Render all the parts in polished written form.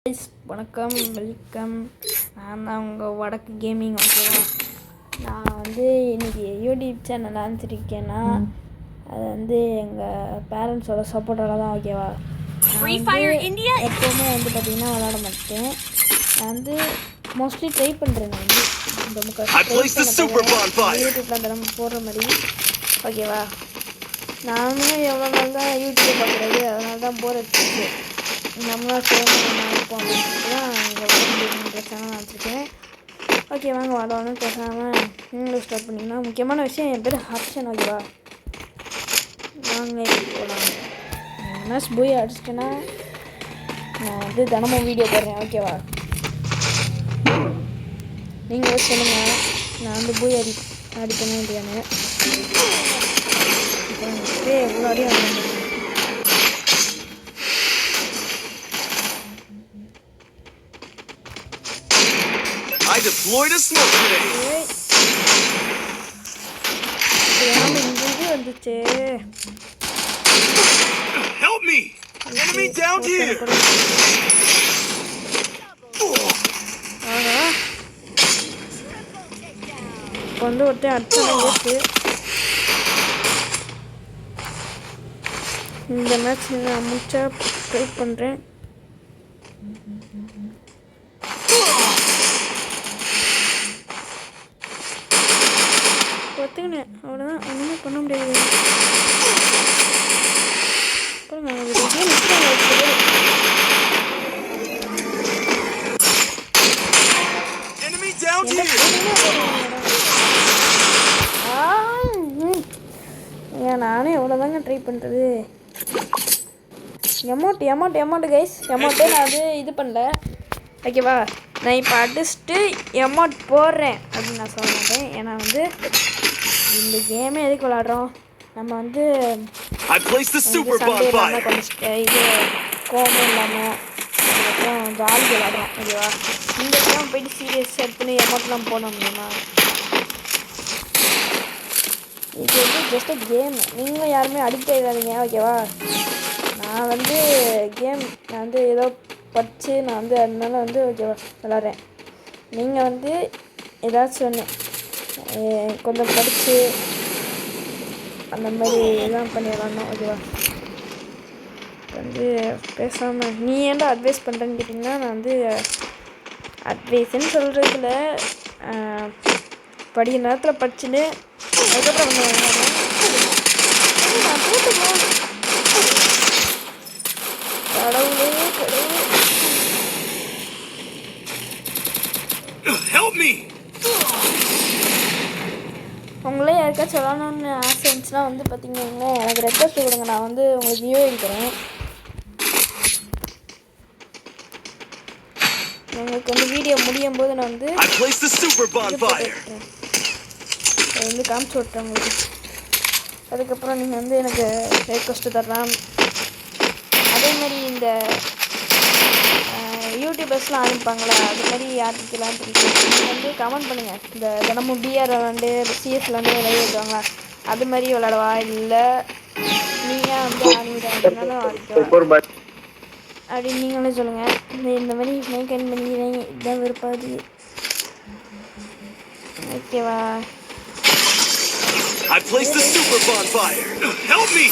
Guys வணக்கம், welcome. நான் தான் உங்கள் வடக்கு கேமிங். ஓகேவா, நான் வந்து இன்றைக்கி யூடியூப் சேனல் ஆரம்பிச்சிருக்கேன்னா அது வந்து எங்கள் பேரண்ட்ஸோட சப்போர்ட்டோட தான். ஓகேவா, எப்போவுமே வந்து பார்த்திங்கன்னா விளாட மாட்டேன். நான் வந்து மோஸ்ட்லி ட்ரை பண்ணுறேன். நான் வந்து இந்த யூடியூப்பில் அந்த நம்ம போடுற மாதிரி. ஓகேவா, நானும் எவ்வளோ நாள் தான் யூடியூப்பை பார்க்குறது, அதனால தான் போர் அடிச்சிச்சு. நம்மளாம் சேர்ந்து நம்ம இருப்போம் அப்படின்ட்டு தான் இங்கே வடக்கு சேனல் வச்சுருக்கேன். ஓகே, வாங்க வாடணும் பேசாமல் நீங்களும் ஸ்டார்ட் பண்ணிங்கன்னா. முக்கியமான விஷயம், என் பேர் ஹர்ஷன். ஓகேவா, வாங்க போகலாம். மேட்ச் போய் அடிச்சிட்டேன்னா நான் வந்து தினமும் வீடியோ போடுறேன். ஓகேவா, நீங்கள் சொல்லுங்கள், நான் வந்து போய் அடிக்கணும் இல்லையானு. இப்போ எவ்வளோ அடி வந்து I deployed a smoke grenade. Help me! Enemy down here. வந்து ஒருத்தன் அடிச்சானே இருக்கு. இந்த மேட்ச் நான் முடிச்சா ட்ரை பண்ணுறேன். ஒத்துக்கினேன், அவ்வளோதான், ஒன்றுமே பண்ண முடியாது. ஏன் நானே எவ்வளோதாங்க ட்ரை பண்ணுறது. எமௌண்ட் கைஸ், எமௌண்ட்டே நான் வந்து இது பண்ணல. ஓகேவா, நான் இப்போ அடிச்சுட்டு எமௌண்ட் போடுறேன் அப்படின்னு நான் சொல்ல மாட்டேன். ஏன்னா வந்து இந்த கேமே எதுக்கு விளாட்றோம், நம்ம வந்து சண்டே இல்லாமல் கொஞ்சம் இது கோபம் இல்லாமல் அதுக்கப்புறம் ஜாலி விளாட்றோம். ஓகேவா, இந்த கேம் போயிட்டு சீரியஸ் எடுத்துன்னு எமௌண்ட்லாம் போட முடியுமா? இது வந்து ஜஸ்ட் கேம், நீங்களும் யாருமே அடிக்ட் ஆகிடாதீங்க. ஓகேவா, நான் வந்து நான் வந்து ஏதோ படித்து நான் வந்து அதனால வந்து ஓகேவா விளாட்றேன். நீங்கள் வந்து ஏதாச்சும் ஒன்று கொஞ்சம் படித்து அந்த மாதிரி எல்லாம் பண்ணி விளாட்ணும். ஓகேவா, வந்து பேசாமல் நீ ஏன்டா அட்வைஸ் பண்ணுறேன்னு கேட்டிங்கன்னா, நான் வந்து அட்வைஸ்ன்னு சொல்கிறதுல படிக்கிற நேரத்தில் படிச்சுன்னு அதுக்கப்புறம் நான் போட்டுக்கலாம். கடவுளே உங்களே யாருக்காச்சும் சொல்லணும்னு ஆசை இருந்துச்சுன்னா வந்து பார்த்தீங்கன்னா எனக்கு ரெக்வஸ்ட் கொடுங்க, நான் வந்து உங்களுக்கு வியூ எடுக்கிறேன். உங்களுக்கு வந்து வீடியோ முடியும் போது நான் வந்து வந்து காமிச்சு விட்றேன் உங்களுக்கு. அதுக்கப்புறம் நீங்கள் வந்து எனக்கு ரெக்வஸ்ட்டு தரலாம். அதே மாதிரி இந்த யூடியூபர்ஸ்லாம் ஆரம்பிப்பாங்களா, அது மாதிரி யாருக்கெல்லாம் பிடிக்கும் நீங்கள் வந்து கமெண்ட் பண்ணுங்கள். இந்த தினமும் பிஆர் விளாண்டு சிஎஸ் விளாண்டு விளையாடி விடுவாங்களா, அது மாதிரி விளாடவா, இல்லை நீங்கள் வந்து ஆடினாலும் ஆடிக்கலாம் அப்படின்னு நீங்களே சொல்லுங்கள். இந்த மாதிரி மெயின்டைன் பண்ணிக்கிறேன், இதுதான் விருப்பாது. ஓகேவா, I placed the super bonfire. Help me!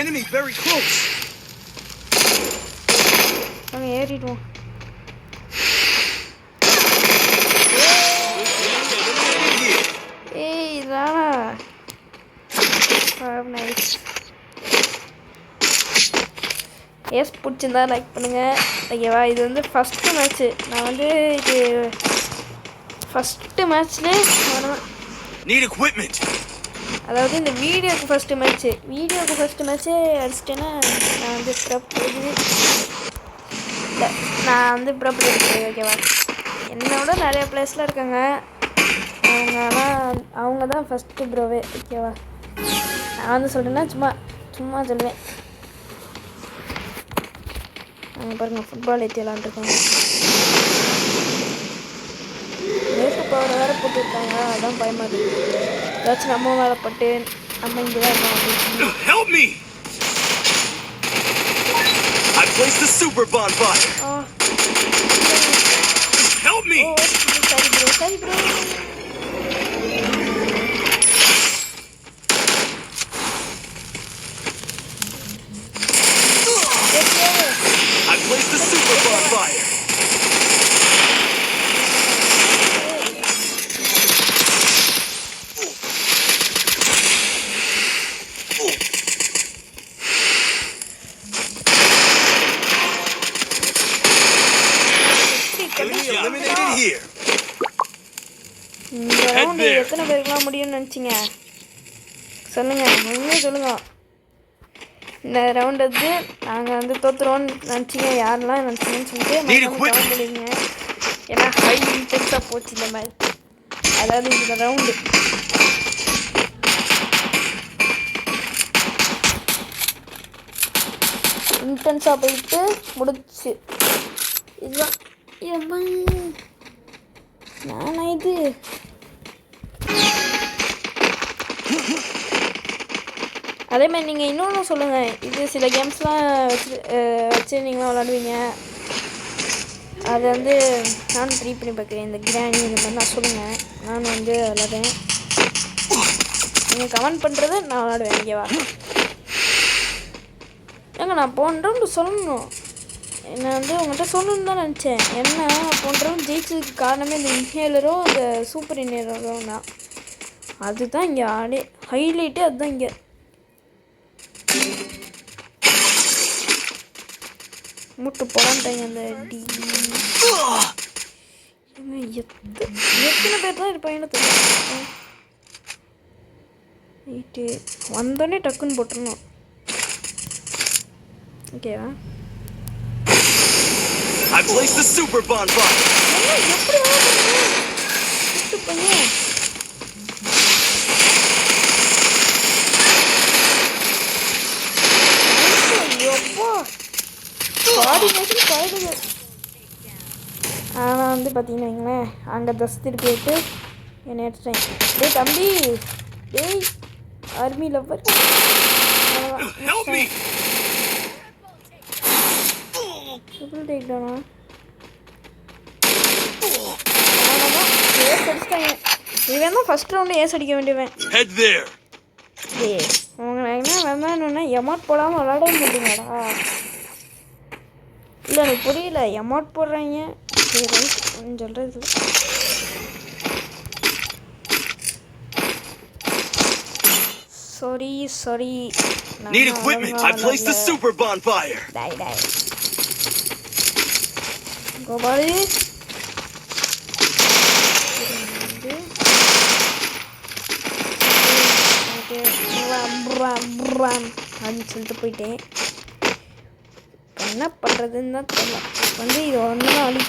Enemy very close. ஏறிடுவோம். ஏய் இதானா நைஸ். எஸ் பிடிச்சிருந்தா லைக் பண்ணுங்கள். ஓகேவா, இது வந்து ஃபஸ்ட்டு மேட்ச்சு. நான் வந்து இது ஃபஸ்ட்டு மேட்ச்லேயே அதாவது இந்த வீடியோக்கு ஃபஸ்ட்டு மேட்ச்சு அடிச்சிட்டேன்னா நான் வந்து நான் வந்து ப்ரோ பிளேயர். ஓகேவா, என்னோட நிறைய பிளேஸ்லாம் இருக்காங்க. அவங்க தான் ஃபஸ்ட்டு ப்ரோவே. ஓகேவா, நான் வந்து சொல்கிறேன்னா சும்மா சொல்லுவேன். அங்கே பாருங்கள், ஃபுட்பால் ஏற்றி விளாண்டுருக்காங்க. நேற்று பவர் வேறு போட்டு விட்டாங்க, அதான் பயமாக இருக்குது. ஏதாச்சும் நம்ம வேலை பட்டு நம்ம இங்கே தான் இருக்கோம் அப்படின்னு. Help me! I placed the super bonfire. Help me! சரி bro. I placed the super bonfire. Eliminated here. இந்த ரவுண்டு எத்தனை பேருக்குலாம் முடியும்னு நினச்சிங்க சொல்லுங்கள், நீங்களே சொல்லுங்கள். இந்த ரவுண்டு வந்து நாங்கள் வந்து தோற்றுருவோன்னு நினச்சிங்க, யாரெல்லாம் நினச்சிங்கன்னு சொல்லிட்டு கமெண்ட் பண்ணிடுங்க. ஏன்னா ஹை இன்டென்ஸாக போச்சு இந்த மாதிரி. அதாவது இந்த ரவுண்டு இன்டென்ஸாக போயிட்டு முடிச்சு. இதுதான் நானா இது அதே மாதிரி நீங்கள் இன்னொன்று சொல்லுங்கள். இது சில கேம்ஸ்லாம் வச்சு நீங்களும் விளாடுவீங்க, அதை வந்து நானும் ட்ரை பண்ணி பார்க்குறேன். இந்த கிராணி இந்த மாதிரி நான் சொல்லுங்கள், நான் வந்து விளாடுவேன். நீங்கள் கமெண்ட் பண்ணுறது நான் விளாடுவேன். ஓகேவா, ஏங்க நான் போன்றோன்னு சொல்லணும். என்ன வந்து உங்கள்கிட்ட சொல்லணுன்னு தான் நினச்சேன். என்ன போன்றவங்க ஜெயிச்சதுக்கு காரணமே இந்த இன்ஹேலரும் இந்த சூப்பர் இன்ஹேலரும் தான். அதுதான் இங்கே ஆடே ஹைலைட்டே, அதுதான் இங்கே. மூட்டு போடான்ட்டாங்க அந்த டி. எத்தனை பேர் தான் இருப்பாங்கன்னு தெரியல. ரைட்டு, வந்தோடனே டக்குன்னு போட்டுருணும். ஓகேவா, I placed the super bonfire. ஆனால் வந்து பார்த்தீங்கன்னா வைங்களேன், அங்கே தஸ்திட்டு போயிட்டு என்னை எடுத்துட்டேன். டேய் தம்பி, டேய் ஆர்மி லவ்வர், ட்ரிபிள் டேக் டவுனா? ஏஸ் அடிச்சிட்டாங்க. இவன் தான் ஃபஸ்ட் ரவுண்டு ஏஸ் அடிக்க வேண்டியவன். அவங்க என்ன வேணான்னு எமௌண்ட் போடாமல் விளாடவே மாட்டீங்கடா. இல்லை எனக்கு புரியல, எமௌண்ட் போடுறாங்க. சரி ரைட் சொல்கிறது. Sorry. Need equipment. I placed the super bonfire. Die. Gopali அப்படின்னு சொல்லிட்டு போயிட்டேன். என்ன பண்ணுறதுன்னு தான் தெரியல. வந்து இது ஒன்று தான் அழி.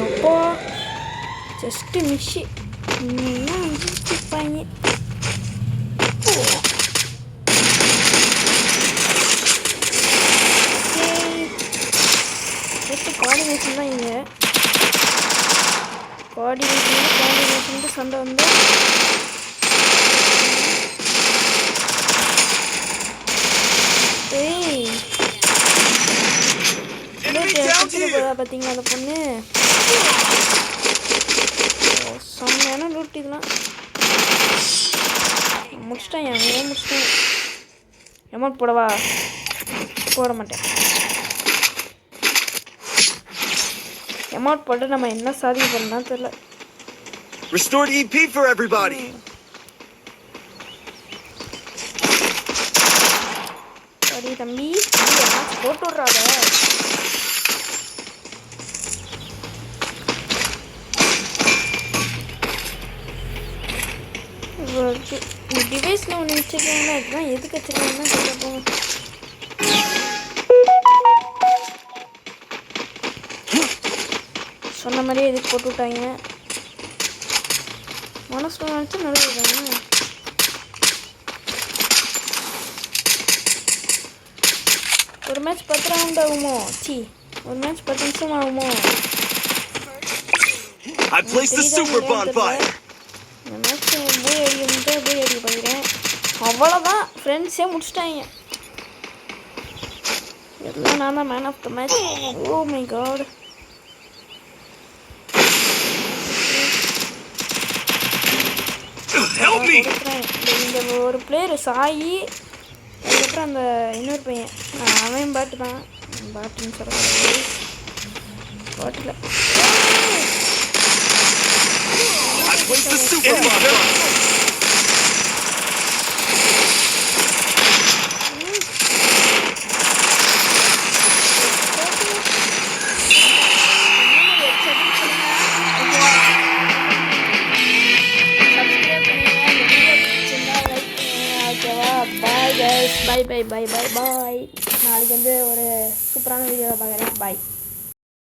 எப்போ ஜஸ்ட்டு மிஷி இன்னும் அழிச்சிருப்பாங்க. கோஆர்டினேஷன் தான் இங்கே. கோஆர்டினேஷனுக்கு சண்டை வந்து பார்த்தீங்களா அந்த பொண்ணு செம்மையான லூட். இதெல்லாம் முடிச்சிட்டேன். ஏன் முடிச்சிட்டேன்? அமௌண்ட் போடவா? போட மாட்டேன். அமௌண்ட் போட்டு நம்ம என்ன சாதிக்க போறோம்னா தெரியல. Restored EP for everybody. சரி தம்பி, போட்டு விட்றாத. இந்த டிவைஸில் ஒன்று வச்சுருக்காங்கன்னா இதுதான் எதுக்கு வச்சுருக்காங்கன்னா தெரியல. போங்க. சொன்ன மாதிரியே இதுக்கு போட்டு விட்டாங்க. மனசில் நினச்சி நல்லது. ஒரு மேட்ச் 10 ரவுண்ட் ஆகுமோ? ஒரு மேட்ச் 10 நிமிஷம் ஆகுமோ? I placed the super bonfire. இந்த மேட்ச் போய் அடிக்க பார்க்குறேன். அவ்வளோதான், ஃப்ரெண்ட்ஸே முடிச்சிட்டாங்க. எல்லாம் நான் தான் man of the match. Oh my god. Help me. இந்த ஒரு பிளேயர் சாயி, அதுக்கப்புறம் அந்த இன்னொரு பையன், அவன் பாட்டு தான். பாட்டுன்னு சொல்ல பாட்டில் I placed the super bonfire. Bye நாளைக்கு வந்து ஒரு சூப்பரான வீடியோவை பார்க்குறேன். பாய்.